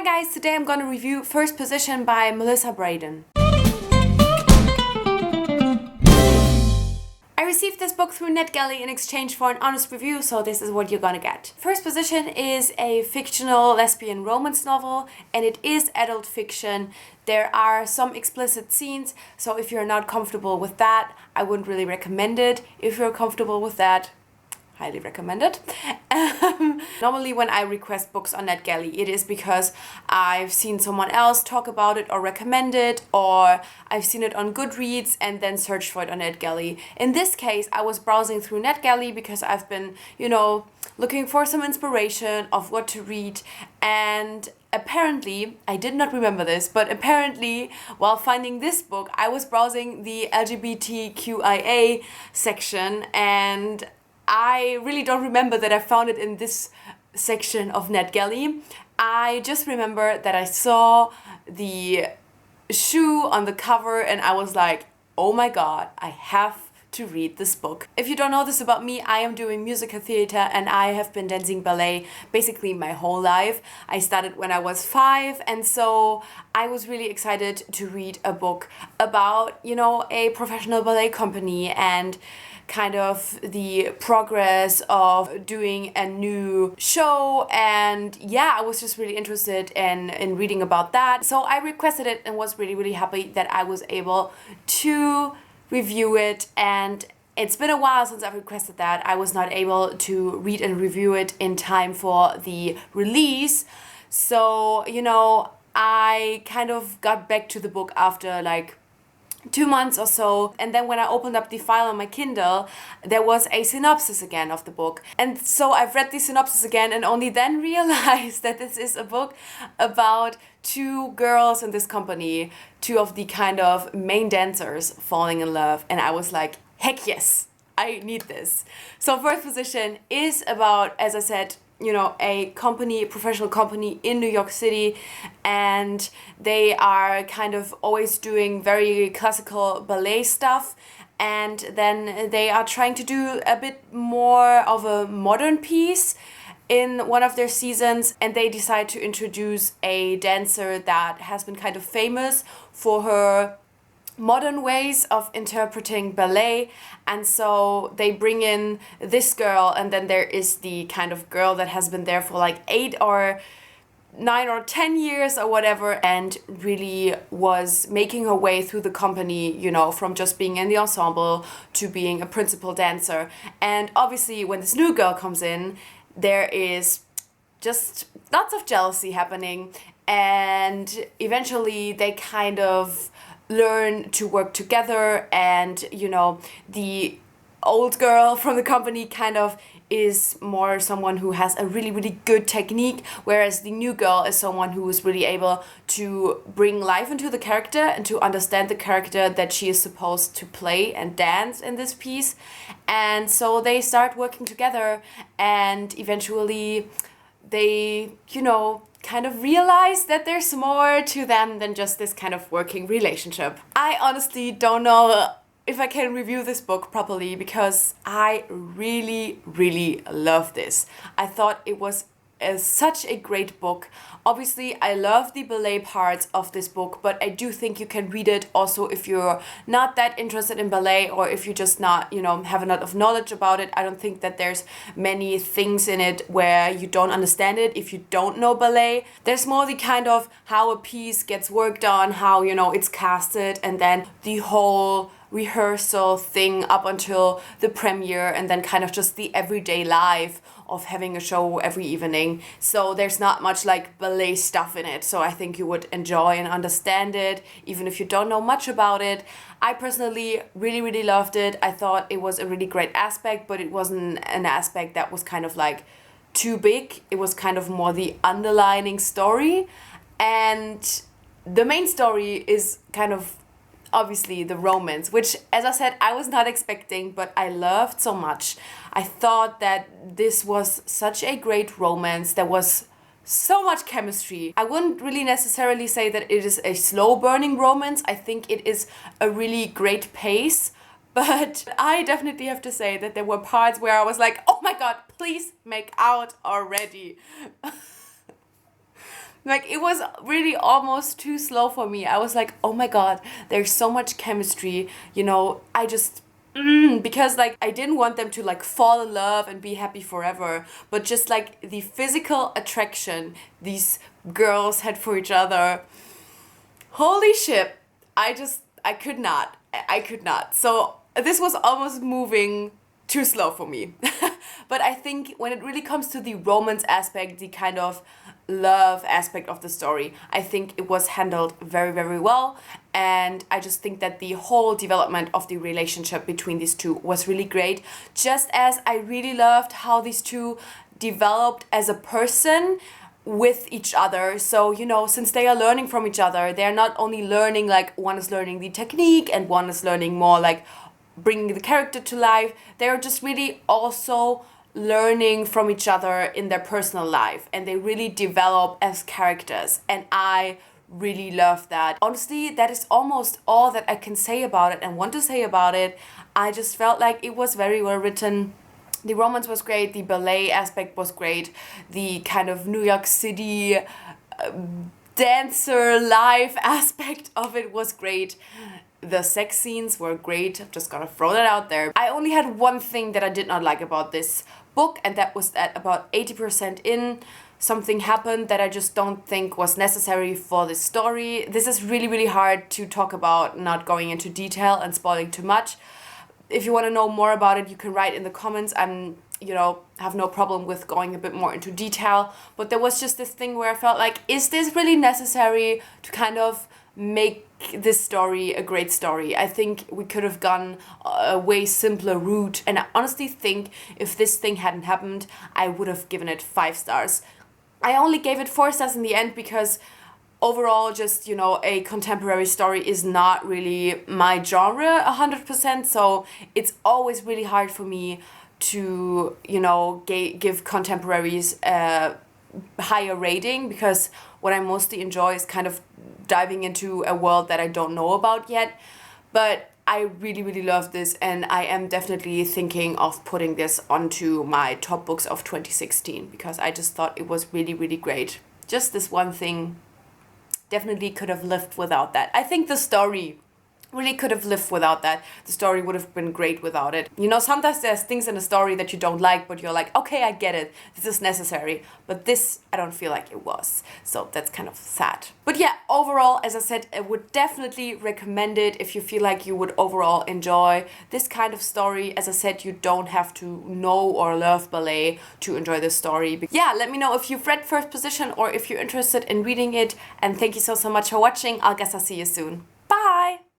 guys, today I'm gonna review First Position by Melissa Brayden. I received this book through Netgalley in exchange for an honest review, so this is what you're gonna get. First Position is a fictional lesbian romance novel, and it is adult fiction. There are some explicit scenes, so if you're not comfortable with that, I wouldn't really recommend it. If you're comfortable with that, highly recommend it. Normally when I request books on Netgalley, it is because I've seen someone else talk about it or recommend it, or I've seen it on Goodreads and then searched for it on Netgalley. In this case, I was browsing through Netgalley because I've been, looking for some inspiration of what to read, and apparently, I did not remember this, but apparently while finding this book, I was browsing the LGBTQIA section, and I really don't remember that I found it in this section of Netgalley. I just remember that I saw the shoe on the cover and I was like, oh my god, I have to read this book. If you don't know this about me, I am doing musical theater and I have been dancing ballet basically my whole life. I started when I was 5, and so I was really excited to read a book about, a professional ballet company and kind of the progress of doing a new show. And yeah, I was just really interested in reading about that. So I requested it and was really, really happy that I was able to review it. And it's been a while since I've requested that. I was not able to read and review it in time for the release. So, I kind of got back to the book after like 2 months or so, and then when I opened up the file on my Kindle, there was a synopsis again of the book, and so I've read the synopsis again and only then realized that this is a book about 2 girls in this company, 2 of the kind of main dancers falling in love, and I was like, heck yes, I need this. So First Position is about, as I said, a company, a professional company in New York City, and they are kind of always doing very classical ballet stuff, and then they are trying to do a bit more of a modern piece in one of their seasons, and they decide to introduce a dancer that has been kind of famous for her modern ways of interpreting ballet. And so they bring in this girl, and then there is the kind of girl that has been there for like 8 or 9 or 10 years or whatever, and really was making her way through the company, from just being in the ensemble to being a principal dancer. And obviously when this new girl comes in, there is just lots of jealousy happening, and eventually they kind of learn to work together, and the old girl from the company kind of is more someone who has a really, really good technique, whereas the new girl is someone who is really able to bring life into the character and to understand the character that she is supposed to play and dance in this piece. And so they start working together, and eventually they, kind of realize that there's more to them than just this kind of working relationship. I honestly don't know if I can review this book properly because I really, really love this. I thought it was such a great book. Obviously, I love the ballet parts of this book, but I do think you can read it also if you're not that interested in ballet, or if you just not, have a lot of knowledge about it. I don't think that there's many things in it where you don't understand it if you don't know ballet. There's more the kind of how a piece gets worked on, how, it's casted, and then the whole rehearsal thing up until the premiere, and then kind of just the everyday life of having a show every evening. So there's not much like ballet stuff in it, so I think you would enjoy and understand it even if you don't know much about it. I personally really, really loved it. I thought it was a really great aspect, but it wasn't an aspect that was kind of like too big. It was kind of more the underlining story, and the main story is kind of obviously the romance, which, as I said, I was not expecting, but I loved so much. I thought that this was such a great romance. There was so much chemistry. I wouldn't really necessarily say that it is a slow burning romance. I think it is a really great pace, but I definitely have to say that there were parts where I was like, oh my god, please make out already. Like, it was really almost too slow for me. I was like, oh my god, there's so much chemistry, you know, I just because like I didn't want them to like fall in love and be happy forever, but just like the physical attraction these girls had for each other, holy shit, I could not. I could not. So this was almost moving too slow for me. But I think when it really comes to the romance aspect, the kind of love aspect of the story, I think it was handled very, very well. And I just think that the whole development of the relationship between these two was really great. Just as I really loved how these two developed as a person with each other. So, you know, since they are learning from each other, they're not only learning, like one is learning the technique and one is learning more like bringing the character to life. They're just really also learning from each other in their personal life, and they really develop as characters, and I really love that. Honestly, that is almost all that I can say about it and want to say about it. I just felt like it was very well written. The romance was great, the ballet aspect was great, the kind of New York City dancer life aspect of it was great. The sex scenes were great. I'm just gonna throw that out there. I only had one thing that I did not like about this book, and that was that about 80% in, something happened that I just don't think was necessary for this story. This is really, really hard to talk about, not going into detail and spoiling too much. If you want to know more about it, you can write in the comments. I'm, you know, have no problem with going a bit more into detail. But there was just this thing where I felt like, is this really necessary to kind of make this story a great story? I think we could have gone a way simpler route. And I honestly think if this thing hadn't happened, I would have given it 5 stars. I only gave it 4 stars in the end because overall, just, you know, a contemporary story is not really my genre 100%. So it's always really hard for me to, you know, give contemporaries a higher rating, because what I mostly enjoy is kind of diving into a world that I don't know about yet. But I really, really love this, and I am definitely thinking of putting this onto my top books of 2016 because I just thought it was really, really great. Just this one thing definitely could have lived without that. I think the story really could have lived without that. The story would have been great without it. You know, sometimes there's things in a story that you don't like, but you're like, okay, I get it. This is necessary. But this, I don't feel like it was. So that's kind of sad. But yeah, overall, as I said, I would definitely recommend it if you feel like you would overall enjoy this kind of story. As I said, you don't have to know or love ballet to enjoy this story. But yeah, let me know if you've read First Position or if you're interested in reading it. And thank you so much for watching. I guess I'll see you soon.